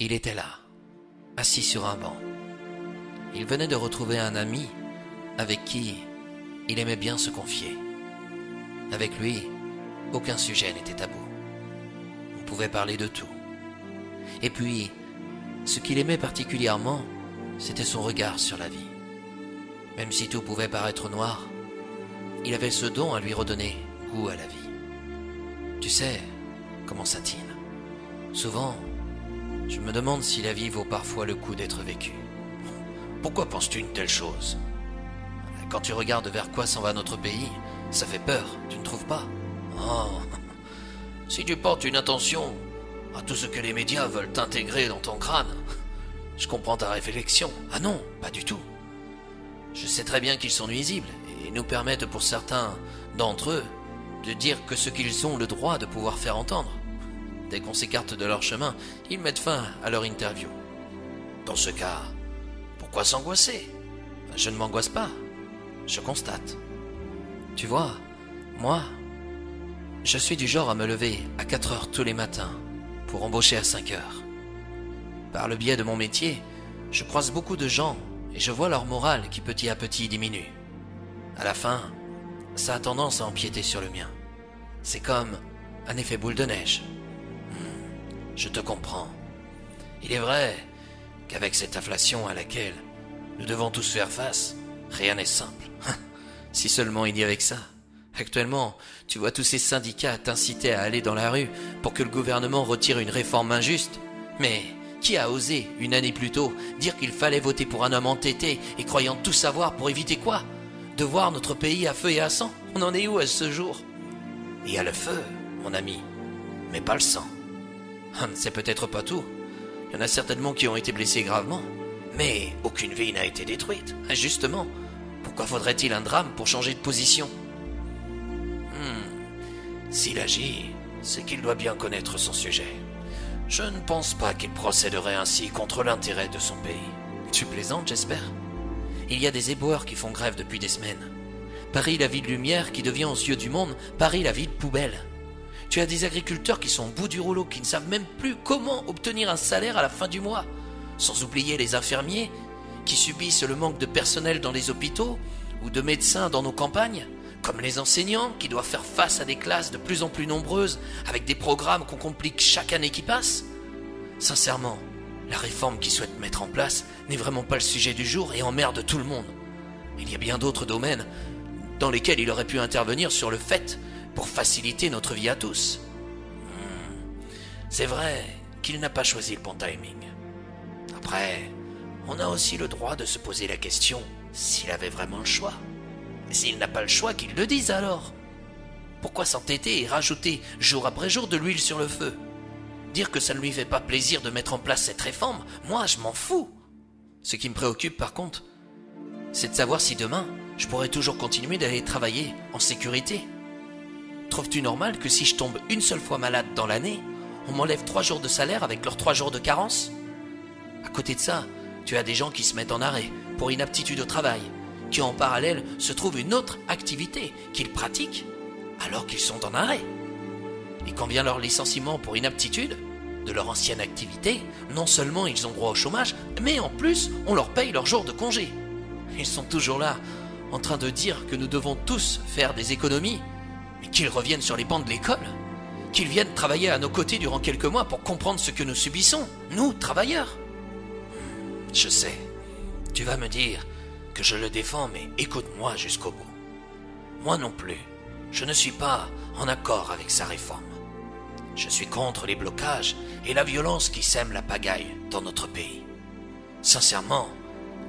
Il était là, assis sur un banc. Il venait de retrouver un ami avec qui il aimait bien se confier. Avec lui, aucun sujet n'était tabou. On pouvait parler de tout. Et puis, ce qu'il aimait particulièrement, c'était son regard sur la vie. Même si tout pouvait paraître noir, il avait ce don à lui redonner goût à la vie. Tu sais, commença-t-il, souvent, je me demande si la vie vaut parfois le coup d'être vécue. Pourquoi penses-tu une telle chose? Quand tu regardes vers quoi s'en va notre pays, ça fait peur, tu ne trouves pas? Oh, si tu portes une attention à tout ce que les médias veulent intégrer dans ton crâne, je comprends ta réflexion. Ah non, pas du tout. Je sais très bien qu'ils sont nuisibles et nous permettent pour certains d'entre eux de dire que ce qu'ils ont le droit de pouvoir faire entendre. Dès qu'on s'écarte de leur chemin, ils mettent fin à leur interview. Dans ce cas, pourquoi s'angoisser? Je ne m'angoisse pas, je constate. Tu vois, moi, je suis du genre à me lever à 4 heures tous les matins pour embaucher à 5 heures. Par le biais de mon métier, je croise beaucoup de gens et je vois leur morale qui petit à petit diminue. À la fin, ça a tendance à empiéter sur le mien. C'est comme un effet boule de neige. Je te comprends. Il est vrai qu'avec cette inflation à laquelle nous devons tous faire face, rien n'est simple. Si seulement il y avait que ça. Actuellement, tu vois tous ces syndicats t'inciter à aller dans la rue pour que le gouvernement retire une réforme injuste. Mais qui a osé, une année plus tôt, dire qu'il fallait voter pour un homme entêté et croyant tout savoir pour éviter quoi? De voir notre pays à feu et à sang? On en est où à ce jour? Il y a le feu, mon ami, mais pas le sang. C'est peut-être pas tout. Il y en a certainement qui ont été blessés gravement. Mais aucune vie n'a été détruite. Justement, pourquoi faudrait-il un drame pour changer de position? S'il agit, c'est qu'il doit bien connaître son sujet. Je ne pense pas qu'il procéderait ainsi contre l'intérêt de son pays. Tu plaisantes, j'espère? Il y a des éboueurs qui font grève depuis des semaines. Paris, la ville lumière, qui devient aux yeux du monde Paris, la ville poubelle. Tu as des agriculteurs qui sont au bout du rouleau, qui ne savent même plus comment obtenir un salaire à la fin du mois. Sans oublier les infirmiers, qui subissent le manque de personnel dans les hôpitaux ou de médecins dans nos campagnes, comme les enseignants qui doivent faire face à des classes de plus en plus nombreuses avec des programmes qu'on complique chaque année qui passe. Sincèrement, la réforme qu'ils souhaitent mettre en place n'est vraiment pas le sujet du jour et emmerde tout le monde. Il y a bien d'autres domaines dans lesquels il aurait pu intervenir sur le fait pour faciliter notre vie à tous. C'est vrai qu'il n'a pas choisi le bon timing. Après, on a aussi le droit de se poser la question s'il avait vraiment le choix. Et s'il n'a pas le choix, qu'il le dise alors. Pourquoi s'entêter et rajouter jour après jour de l'huile sur le feu? Dire que ça ne lui fait pas plaisir de mettre en place cette réforme, moi je m'en fous. Ce qui me préoccupe par contre, c'est de savoir si demain, je pourrai toujours continuer d'aller travailler en sécurité. Trouves-tu normal que si je tombe une seule fois malade dans l'année, on m'enlève 3 jours de salaire avec leurs 3 jours de carence? À côté de ça, tu as des gens qui se mettent en arrêt pour inaptitude au travail, qui en parallèle se trouvent une autre activité qu'ils pratiquent alors qu'ils sont en arrêt. Et quand vient leur licenciement pour inaptitude de leur ancienne activité, non seulement ils ont droit au chômage, mais en plus on leur paye leurs jours de congé. Ils sont toujours là, en train de dire que nous devons tous faire des économies, mais qu'ils reviennent sur les bancs de l'école, qu'ils viennent travailler à nos côtés durant quelques mois pour comprendre ce que nous subissons, nous, travailleurs. Je sais, tu vas me dire que je le défends, mais écoute-moi jusqu'au bout. Moi non plus, je ne suis pas en accord avec sa réforme. Je suis contre les blocages et la violence qui sème la pagaille dans notre pays. Sincèrement,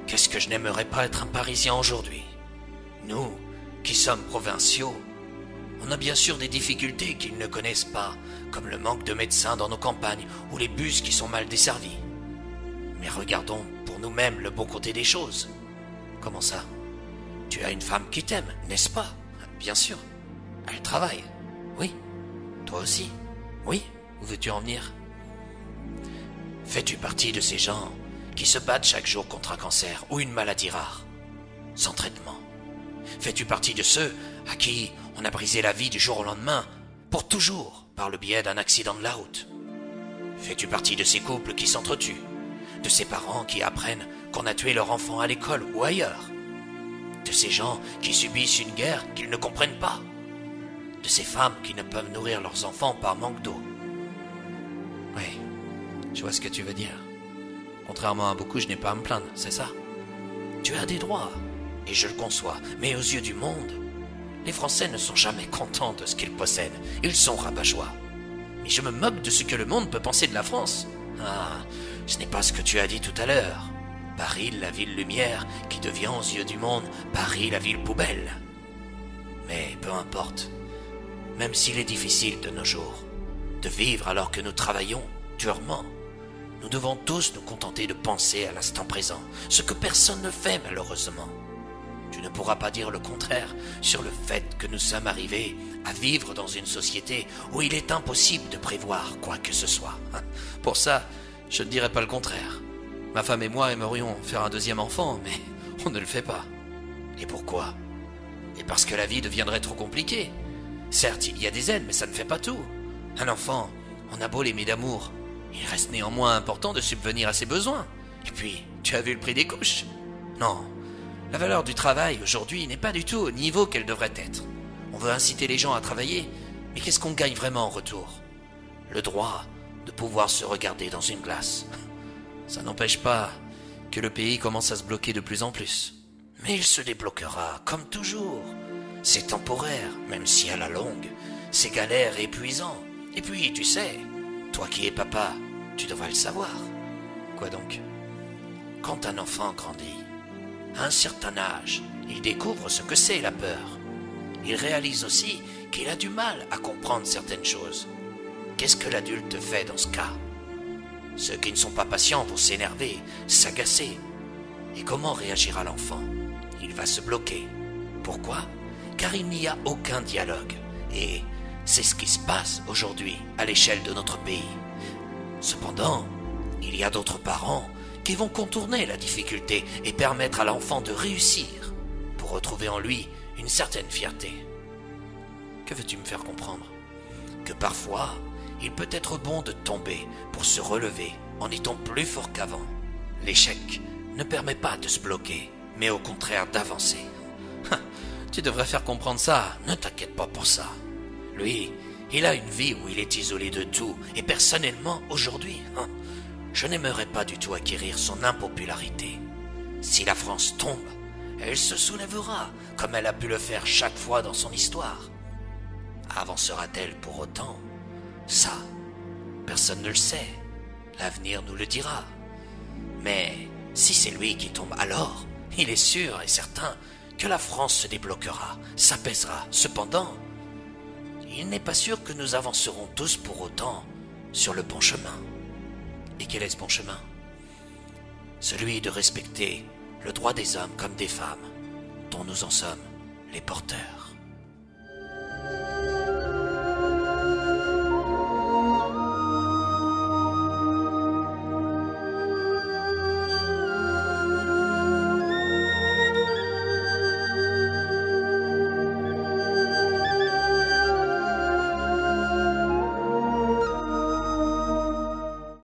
qu'est-ce que je n'aimerais pas être un Parisien aujourd'hui? Nous, qui sommes provinciaux, on a bien sûr des difficultés qu'ils ne connaissent pas, comme le manque de médecins dans nos campagnes ou les bus qui sont mal desservis. Mais regardons pour nous-mêmes le bon côté des choses. Comment ça? Tu as une femme qui t'aime, n'est-ce pas? Bien sûr. Elle travaille. Oui. Toi aussi? Oui. Où veux-tu en venir? Fais-tu partie de ces gens qui se battent chaque jour contre un cancer ou une maladie rare, sans traitement? Fais-tu partie de ceux à qui on a brisé la vie du jour au lendemain, pour toujours, par le biais d'un accident de la route? Fais-tu partie de ces couples qui s'entretuent? De ces parents qui apprennent qu'on a tué leur enfant à l'école ou ailleurs? De ces gens qui subissent une guerre qu'ils ne comprennent pas? De ces femmes qui ne peuvent nourrir leurs enfants par manque d'eau? Oui, je vois ce que tu veux dire. Contrairement à beaucoup, je n'ai pas à me plaindre, c'est ça? Tu as des droits, et je le conçois, mais aux yeux du monde, les Français ne sont jamais contents de ce qu'ils possèdent. Ils sont rabat-joie. Mais je me moque de ce que le monde peut penser de la France. Ah, ce n'est pas ce que tu as dit tout à l'heure. Paris, la ville lumière, qui devient aux yeux du monde Paris, la ville poubelle. Mais peu importe, même s'il est difficile de nos jours de vivre alors que nous travaillons durement, nous devons tous nous contenter de penser à l'instant présent, ce que personne ne fait malheureusement. Tu ne pourras pas dire le contraire sur le fait que nous sommes arrivés à vivre dans une société où il est impossible de prévoir quoi que ce soit. Pour ça, je ne dirais pas le contraire. Ma femme et moi aimerions faire un deuxième enfant, mais on ne le fait pas. Et pourquoi? Et parce que la vie deviendrait trop compliquée. Certes, il y a des aides, mais ça ne fait pas tout. Un enfant, on a beau l'aimer d'amour, il reste néanmoins important de subvenir à ses besoins. Et puis, tu as vu le prix des couches? Non, la valeur du travail aujourd'hui n'est pas du tout au niveau qu'elle devrait être. On veut inciter les gens à travailler, mais qu'est-ce qu'on gagne vraiment en retour? Le droit de pouvoir se regarder dans une glace. Ça n'empêche pas que le pays commence à se bloquer de plus en plus. Mais il se débloquera, comme toujours. C'est temporaire, même si à la longue, c'est galère et épuisant. Et puis, tu sais, toi qui es papa, tu devrais le savoir. Quoi donc? Quand un enfant grandit, à un certain âge, il découvre ce que c'est la peur. Il réalise aussi qu'il a du mal à comprendre certaines choses. Qu'est-ce que l'adulte fait dans ce cas? Ceux qui ne sont pas patients vont s'énerver, s'agacer. Et comment réagira l'enfant? Il va se bloquer. Pourquoi? Car il n'y a aucun dialogue. Et c'est ce qui se passe aujourd'hui à l'échelle de notre pays. Cependant, il y a d'autres parents qui vont contourner la difficulté et permettre à l'enfant de réussir pour retrouver en lui une certaine fierté. Que veux-tu me faire comprendre? Que parfois, il peut être bon de tomber pour se relever en étant plus fort qu'avant. L'échec ne permet pas de se bloquer, mais au contraire d'avancer. Tu devrais faire comprendre ça. Ne t'inquiète pas pour ça. Lui, il a une vie où il est isolé de tout, et personnellement, aujourd'hui, je n'aimerais pas du tout acquérir son impopularité. Si la France tombe, elle se soulèvera, comme elle a pu le faire chaque fois dans son histoire. Avancera-t-elle pour autant? Ça, personne ne le sait. L'avenir nous le dira. Mais si c'est lui qui tombe, alors, il est sûr et certain que la France se débloquera, s'apaisera. Cependant, il n'est pas sûr que nous avancerons tous pour autant sur le bon chemin. Et quel est ce bon chemin? Celui de respecter le droit des hommes comme des femmes, dont nous en sommes les porteurs.